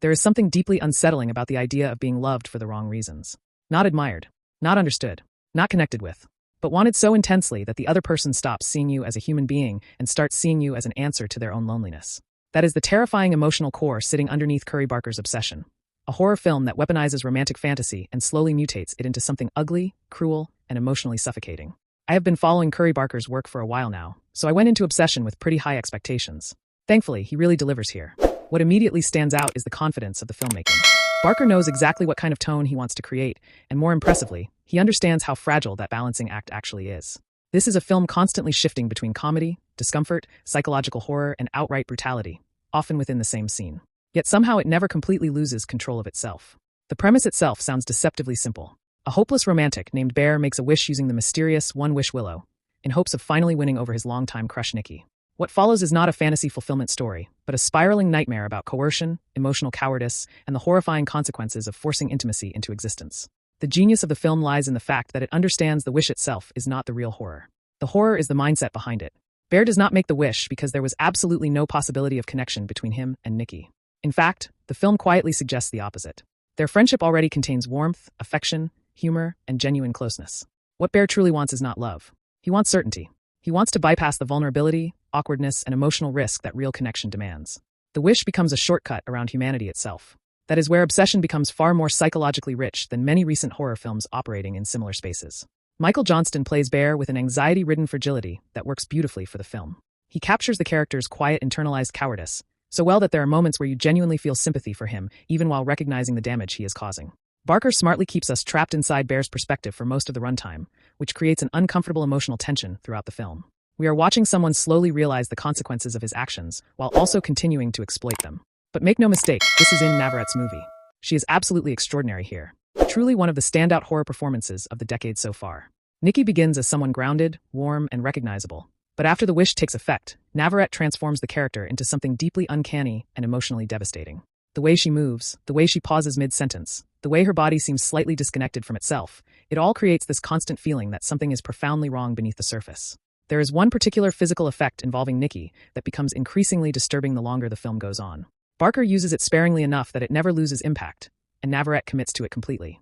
There is something deeply unsettling about the idea of being loved for the wrong reasons. Not admired, not understood, not connected with, but wanted so intensely that the other person stops seeing you as a human being and starts seeing you as an answer to their own loneliness. That is the terrifying emotional core sitting underneath Curry Barker's obsession. A horror film that weaponizes romantic fantasy and slowly mutates it into something ugly, cruel, and emotionally suffocating. I have been following Curry Barker's work for a while now, so I went into Obsession with pretty high expectations. Thankfully, he really delivers here. What immediately stands out is the confidence of the filmmaking. Barker knows exactly what kind of tone he wants to create, and more impressively, he understands how fragile that balancing act actually is. This is a film constantly shifting between comedy, discomfort, psychological horror, and outright brutality, often within the same scene. Yet somehow it never completely loses control of itself. The premise itself sounds deceptively simple. A hopeless romantic named Bear makes a wish using the mysterious one-wish willow, in hopes of finally winning over his longtime crush Nikki. What follows is not a fantasy fulfillment story, but a spiraling nightmare about coercion, emotional cowardice, and the horrifying consequences of forcing intimacy into existence. The genius of the film lies in the fact that it understands the wish itself is not the real horror. The horror is the mindset behind it. Bear does not make the wish because there was absolutely no possibility of connection between him and Nikki. In fact, the film quietly suggests the opposite. Their friendship already contains warmth, affection, humor, and genuine closeness. What Bear truly wants is not love. He wants certainty. He wants to bypass the vulnerability, awkwardness, and emotional risk that real connection demands. The wish becomes a shortcut around humanity itself. That is where Obsession becomes far more psychologically rich than many recent horror films operating in similar spaces. Michael Johnston plays Bear with an anxiety-ridden fragility that works beautifully for the film. He captures the character's quiet, internalized cowardice so well that there are moments where you genuinely feel sympathy for him, even while recognizing the damage he is causing. Barker smartly keeps us trapped inside Bear's perspective for most of the runtime, which creates an uncomfortable emotional tension throughout the film. We are watching someone slowly realize the consequences of his actions, while also continuing to exploit them. But make no mistake, this is in Navarrette's movie. She is absolutely extraordinary here. Truly one of the standout horror performances of the decade so far. Nikki begins as someone grounded, warm, and recognizable. But after the wish takes effect, Navarrette transforms the character into something deeply uncanny and emotionally devastating. The way she moves, the way she pauses mid-sentence, the way her body seems slightly disconnected from itself, it all creates this constant feeling that something is profoundly wrong beneath the surface. There is one particular physical effect involving Nikki that becomes increasingly disturbing the longer the film goes on. Barker uses it sparingly enough that it never loses impact, and Navarrette commits to it completely.